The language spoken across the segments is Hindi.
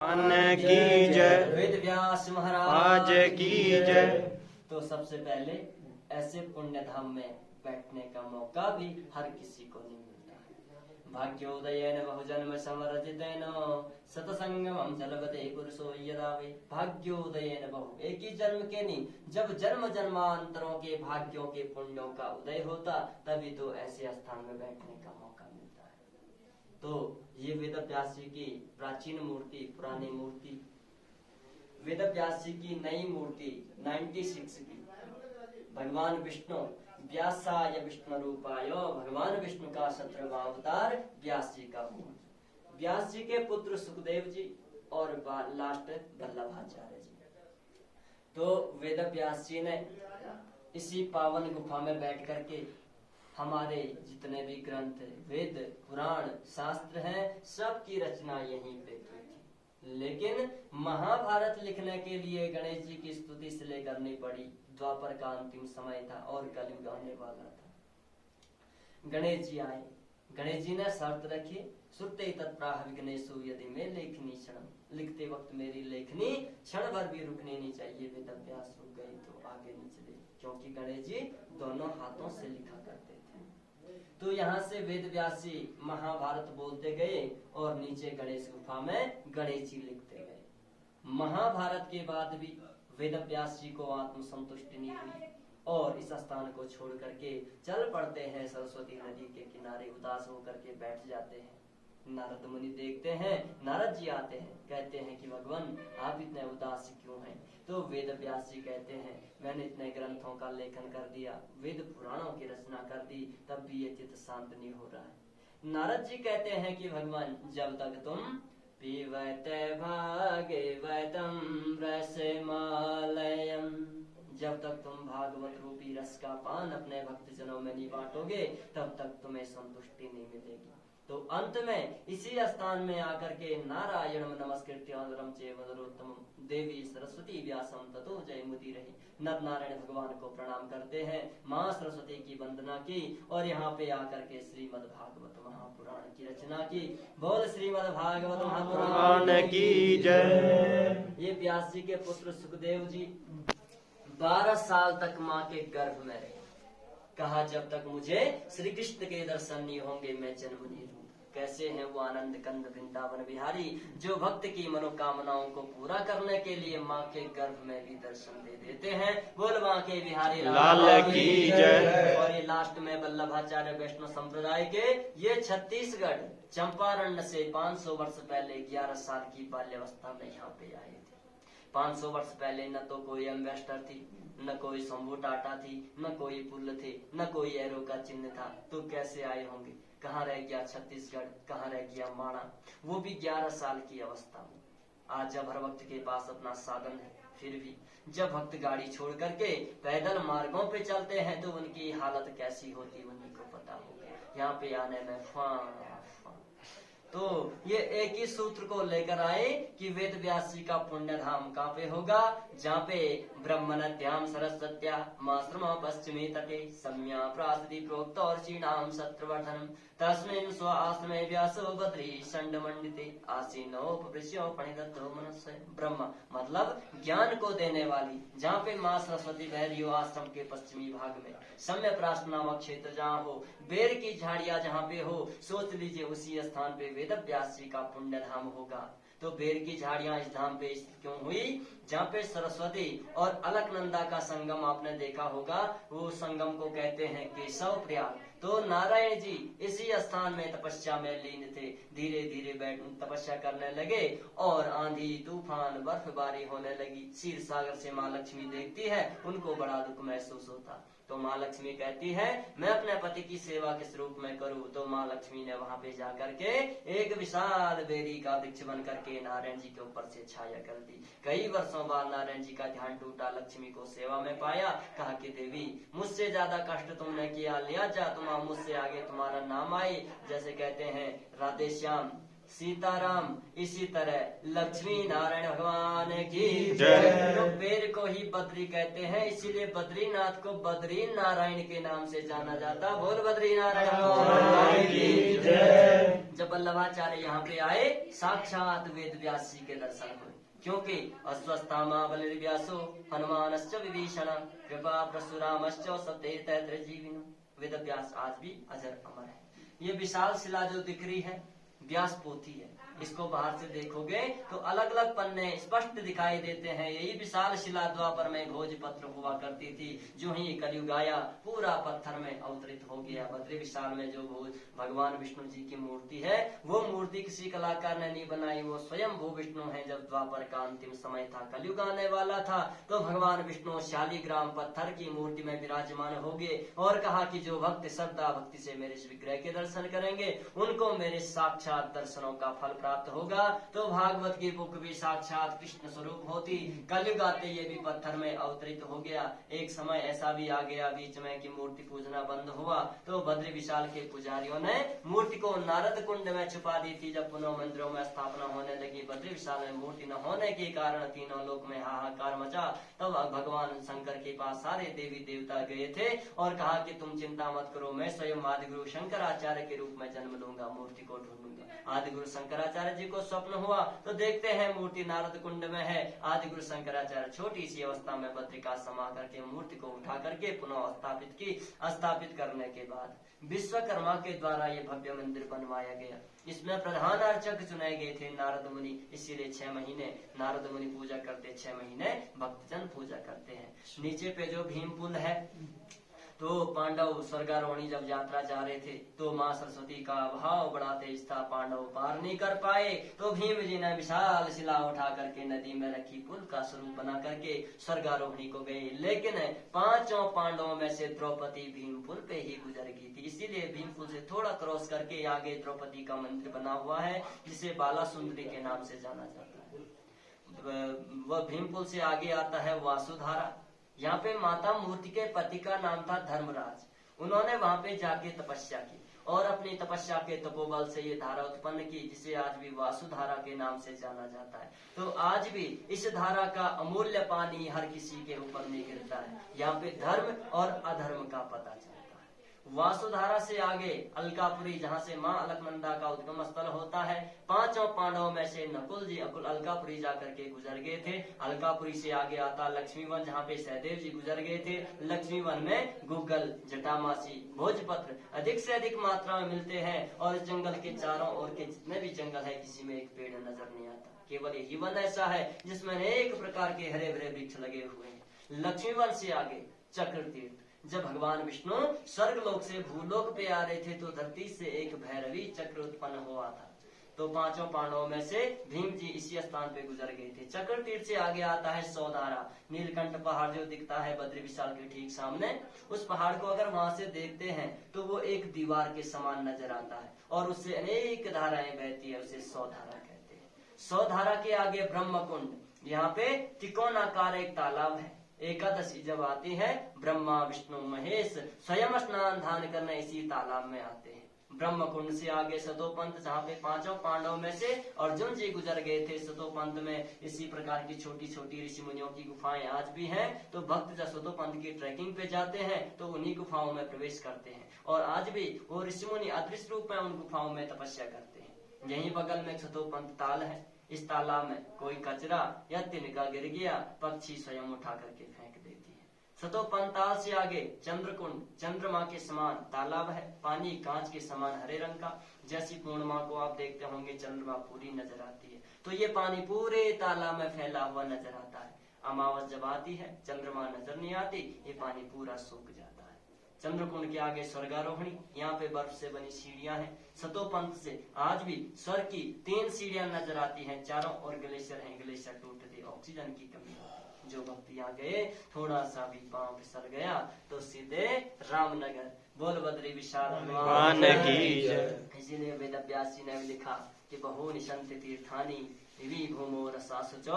भगवान की जय। वेद व्यास महाराज की जय। तो सबसे पहले ऐसे पुण्य धाम में बैठने का मौका भी हर किसी को नहीं मिलता है। भाग्योदयेन बहुजन्म समर्जितेन सतसंगमं जलपते पुरुषो यदा वे। भाग्योदयेन बहु, एक ही जन्म के नहीं, जब जन्म जन्मांतरों के भाग्यों के पुण्यों का उदय होता तभी तो ऐसे स्थान में बैठने का मौका मिलता है। तो ये वेद व्यास जी की प्राचीन मूर्ति, पुरानी मूर्ति, वेद व्यास जी की नई मूर्ति 96 की, भगवान विष्णु व्यासाय विष्णु रूपाय, भगवान विष्णु का 17वां अवतार व्यास जी का हुआ। व्यास जी के पुत्र सुखदेव जी और लास्ट वल्लभाचार्य जी। तो वेद व्यास जी ने इसी पावन गुफा में बैठ करके हमारे जितने भी ग्रंथ, वेद, पुराण, शास्त्र हैं, सबकी रचना यहीं पे की थी। लेकिन महाभारत लिखने के लिए गणेश जी की स्तुति इसलिए करनी पड़ी, द्वापर का अंतिम समय था और कलयुग आने वाला था। गणेश जी आए, गणेश जी ने शर्त रखी, सुते तत्प्राह विघ्नेषु यदि मैं लेखनी क्षण, लिखते वक्त मेरी लेखनी क्षण भर भी रुकनी नहीं चाहिए। वेद व्यास रुक गई तो आगे नहीं चले, क्योंकि गणेश जी दोनों हाथों से लिखा करते थे। तो यहाँ से वेद व्यास जी महाभारत बोलते गए और नीचे गणेश गुफा में गणेश जी लिखते गए। महाभारत के बाद भी वेद व्यास जी को आत्म संतुष्टि नहीं हुई और इस स्थान को छोड़ करके चल पड़ते हैं सरस्वती नदी के किनारे, उदास होकर के बैठ जाते हैं। नारद मुनि देखते हैं, नारद जी आते हैं, कहते हैं कि भगवान आप इतने उदास क्यों हैं? तो वेद व्यास जी कहते हैं मैंने इतने ग्रंथों का लेखन कर दिया, वेद पुराणों की रचना कर दी, तब भी ये चित्त शांत नहीं हो रहा है। नारद जी कहते हैं कि भगवान जब तक तुम पीवते भागे वैतम रसमालयम, जब तक तुम भागवत रूपी रस का पान अपने भक्तजनों में नहीं बांटोगे तब तक तुम्हें संतुष्टि नहीं मिलेगी। तो अंत में इसी स्थान में आकर के नारायण नमस्कृत्य नरं चैव नरोत्तमं देवी सरस्वती व्यासं ततो जयमुति रही, नर नारायण भगवान को प्रणाम करते हैं, माँ सरस्वती की वंदना की और यहाँ पे आकर के श्रीमद् भागवत महापुराण की रचना की। बोल श्रीमद् भागवत महापुराण की जय। ये व्यास जी के पुत्र सुखदेव जी 12 साल तक माँ के गर्भ में रहे। कहा जब तक मुझे श्री कृष्ण के दर्शन नहीं होंगे मैं जन्म नहीं लूंगा। कैसे हैं वो आनंद कंद वृंदावन बिहारी, जो भक्त की मनोकामनाओं को पूरा करने के लिए माँ के गर्भ में भी दर्शन दे देते हैं। बोल माँ के बिहारी लाल की जय। और ये लास्ट में वल्लभाचार्य वैष्णव संप्रदाय के ये छत्तीसगढ़ चंपारण से 500 वर्ष पहले 11 साल की बाल्यावस्था में यहाँ पे आए थे। 500 वर्ष पहले न तो कोई एम्बेसडर थी, न कोई शंभू टाटा थी, न कोई पुल थे, न कोई एरो का चिन्ह था। तो कैसे आए होंगे? कहाँ रह गया छत्तीसगढ़, कहाँ रह गया माणा, वो भी 11 साल की अवस्था में। आज जब हर वक्त के पास अपना साधन है, फिर भी जब भक्त गाड़ी छोड़ करके पैदल मार्गों पे चलते हैं तो उनकी हालत कैसी होती उन्हीं को पता होगा। यहाँ पे आने में तो ये एक ही सूत्र को लेकर आए कि वेद व्यास जी का पुण्य धाम कहाँ पे होगा? जहाँ पे ब्रह्मनद्याम सरस्वत्या माश्रम पश्चिमी तटे सम्या प्रासदी प्रोक्त और चीणाम सत्रवर्धनम तस्मिन् स्व आश्रमे व्यासो बद्री षण्ड मंडिते आसीनोपृश्यो पणिदत्तो मनस्य। ब्रह्म मतलब ज्ञान को देने वाली, जहाँ पे माँ सरस्वती बह रही हो आश्रम के पश्चिमी भाग में, सम्य प्रास नामक क्षेत्र जहाँ हो, बेर की झाड़ियां जहाँ पे हो, सोच लीजिए उसी स्थान पे वेद व्यास जी का पुण्य धाम होगा। तो बेर की झाड़ियां इस धाम पे क्यों हुई? जहाँ पे सरस्वती और अलकनंदा का संगम आपने देखा होगा, वो संगम को कहते हैं केशव प्रयाग। तो नारायण जी इसी स्थान में तपस्या में लीन थे, धीरे धीरे बैठ तपस्या करने लगे और आंधी तूफान बर्फबारी होने लगी। क्षीर सागर से माँ लक्ष्मी देखती है, उनको बड़ा दुख महसूस होता। तो माँ लक्ष्मी कहती है मैं अपने पति की सेवा किस रूप में करूं? तो माँ लक्ष्मी ने वहां पे जाकर के एक विशाल बेरी का वृक्ष बन करके नारायण जी के ऊपर से छाया कर दी। कई वर्षों बाद नारायण जी का ध्यान टूटा, लक्ष्मी को सेवा में पाया, कहा कि देवी मुझसे ज्यादा कष्ट तुमने किया, लिया जा तुम मुझसे आगे तुम्हारा नाम आए। जैसे कहते हैं राधे श्याम सीताराम। इसी तरह लक्ष्मी नारायण भगवान की जय। तो पेड़ को ही बद्री कहते हैं, इसीलिए बद्रीनाथ को बद्री नारायण के नाम से जाना जाता। बोल बद्री नारायण भगवान की जय। जब वल्लभाचार्य यहाँ पे आए, साक्षात वेद व्यास जी के दर्शन हुए, क्योंकि अश्वस्थामा बलिर्व्यासो हनुमानश्च विभीषण कृपा परशुरामश्च सत्येतैत्र जीविनो। वेद व्यास आज भी अजर अमर है। ये विशाल शिला जो दिख रही है, व्यास पोथी है। इसको बाहर से देखोगे तो अलग अलग पन्ने स्पष्ट दिखाई देते हैं। यही विशाल शिला द्वापर में भोजपत्र हुआ करती थी। जो ही कलयुग आया, पूरा पत्थर में अवतरित हो गया। बद्री विशाल में जो भोज भगवान विष्णु जी की मूर्ति है, वो मूर्ति किसी कलाकार ने नहीं बनाई, वो स्वयं भू विष्णु है। जब द्वापर का अंतिम समय था, कलयुग आने वाला था, तो भगवान विष्णु शालिग्राम पत्थर की मूर्ति में विराजमान हो गए और कहा कि जो भक्त श्रद्धा भक्ति से मेरे इस विग्रह के दर्शन करेंगे, उनको मेरे साक्षात दर्शनों का फल प्राप्त होगा। तो भागवत की बुक भी साक्षात कृष्ण स्वरूप होती। कलयुग आते ये भी पत्थर में अवतरित हो गया। एक समय ऐसा भी आ गया बीच में कि मूर्ति पूजना बंद हुआ, तो बद्री विशाल के पुजारियों ने मूर्ति को नारद कुंड में छुपा दी थी। जब पुनः मंदिरों में स्थापना होने लगी, बद्री विशाल में मूर्ति न होने के कारण तीनों लोक में हाहाकार मचा। तब भगवान शंकर के पास सारे देवी देवता गए थे और कहा कि तुम चिंता मत करो, मैं स्वयं आदिगुरु शंकराचार्य के रूप में जन्म लूंगा, मूर्ति को ढूंढूंगा। आदिगुरु शंकराचार्य जी को स्वप्न हुआ, तो देखते हैं मूर्ति नारद कुंड में है। आदिगुरु शंकराचार्य छोटी सी अवस्था में बद्रिका समा करके मूर्ति को उठा करके पुनः स्थापित की। स्थापित करने के बाद विश्वकर्मा के द्वारा ये भव्य मंदिर बनवाया गया। इसमें प्रधान अर्चक चुने गए थे नारद मुनि, इसीलिए 6 महीने नारद मुनि पूजा करते, 6 महीने भक्तजन पूजा करते हैं। नीचे पे जो भीम पुल है, तो पांडव स्वर्गारोहणी जब यात्रा जा रहे थे, तो माँ सरस्वती का भाव बढ़ाते था, पांडव पार नहीं कर पाए, तो भीम जी ने विशाल शिला उठा करके नदी में रखी, पुल का स्वरूप बना करके स्वर्गारोहणी को गए। लेकिन 5 पांडवों में से द्रौपदी भीम पुल पे ही गुजर गई थी, इसीलिए भीम पुल से थोड़ा क्रॉस करके आगे द्रौपदी का मंदिर बना हुआ है, जिसे बाला सुंदरी के नाम से जाना जाता है। वह भीम पुल से आगे आता है वासुधारा। यहाँ पे माता मूर्ति के पति का नाम था धर्मराज। उन्होंने वहां पे जाके तपस्या की और अपनी तपस्या के तपोबल से ये धारा उत्पन्न की, जिसे आज भी वासुधारा के नाम से जाना जाता है। तो आज भी इस धारा का अमूल्य पानी हर किसी के ऊपर नहीं गिरता है। यहाँ पे धर्म और अधर्म का पता चलता है। वासुधारा से आगे अलकापुरी, जहाँ से माँ अलकनंदा का उद्गम स्थल होता है। 5 पांडवों में से नकुल जी अलकापुरी जाकर के गुजर गए थे। अलकापुरी से आगे आता लक्ष्मीवन, जहाँ पे सहदेव जी गुजर गए थे। लक्ष्मीवन में गुग्गल, जटामासी, भोजपत्र अधिक से अधिक मात्रा में मिलते हैं और इस जंगल के चारों ओर के जितने भी जंगल है, किसी में एक पेड़ नजर नहीं आता। केवल यही वन ऐसा है जिसमें अनेक प्रकार के हरे भरे वृक्ष लगे हुए हैं। लक्ष्मीवन से आगे चक्र तीर्थ। जब भगवान विष्णु स्वर्ग लोक से भूलोक पे आ रहे थे, तो धरती से एक भैरवी चक्र उत्पन्न हुआ था। तो 5 पांडवों में से भीम जी इसी स्थान पे गुजर गए थे। चक्र तीर्थ से आगे आता है सौधारा। नीलकंठ पहाड़ जो दिखता है बद्री विशाल के ठीक सामने, उस पहाड़ को अगर वहां से देखते हैं तो वो एक दीवार के समान नजर आता है और उससे अनेक धाराएं बहती है, उसे सौधारा कहते हैं। सौधारा के आगे ब्रह्म कुंड, यहाँ पे त्रिकोणाकार एक तालाब है। एकादशी जब आती है, ब्रह्मा विष्णु महेश स्वयं स्नान ध्यान करने इसी तालाब में आते हैं। ब्रह्म कुंड से आगे सतोपंथ, जहाँ पे 5 पांडवों में से अर्जुन जी गुजर गए थे। सतोपंथ में इसी प्रकार की छोटी छोटी ऋषि मुनियों की गुफाएं आज भी हैं। तो भक्त जब सतोपंथ की ट्रैकिंग पे जाते हैं तो उन्हीं गुफाओं में प्रवेश करते हैं और आज भी वो ऋषि मुनि अदृश्य रूप में उन गुफाओं में तपस्या करते हैं। यही बगल में सतोपंथ ताल है। इस तालाब में कोई कचरा या तिनका गिर गया, पक्षी स्वयं उठा करके फेंक देती है। सतोपंथ ताल से आगे चंद्रकुंड, चंद्रमा के समान तालाब है। पानी कांच के समान हरे रंग का। जैसी पूर्णिमा को आप देखते होंगे चंद्रमा पूरी नजर आती है, तो ये पानी पूरे तालाब में फैला हुआ नजर आता है। अमावस जब आती है, चंद्रमा नजर नहीं आती, ये पानी पूरा सूख जाता है। चंद्रकुंड के आगे स्वर्गारोहणी, यहाँ पे बर्फ से बनी सीढ़ियां हैं। सतोपंथ से आज भी स्वर्ग की 3 सीढ़ियां नजर आती हैं। चारों ओर ग्लेशियर हैं, ग्लेशियर टूटते ऑक्सीजन की कमी होती। जो भक्त यहाँ गए, थोड़ा सा भी पांव फिसल गया तो सीधे रामनगर। बोल बद्री विशाल भगवान की जय। इसीलिए वेद व्यासी ने भी लिखा कि बहूनि सन्ति तीर्थानि दिवि भूमो न शाश्वत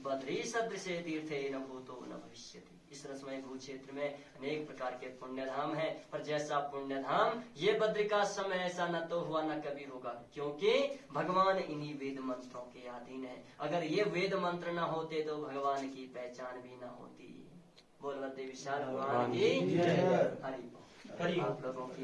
बद्री सदृशे तीर्थे न भूतो न भविष्यति। इस रसमय भू क्षेत्र में अनेक प्रकार के पुण्य धाम है, पर जैसा पुण्य धाम ये बद्रिकाश्रम है ऐसा न तो हुआ न कभी होगा, क्योंकि भगवान इन्हीं वेद मंत्रों के अधीन है। अगर ये वेद मंत्र न होते तो भगवान की पहचान भी न होती। बोल बद्री विशाल भगवान की जय। हरि बोल। आप लोगों की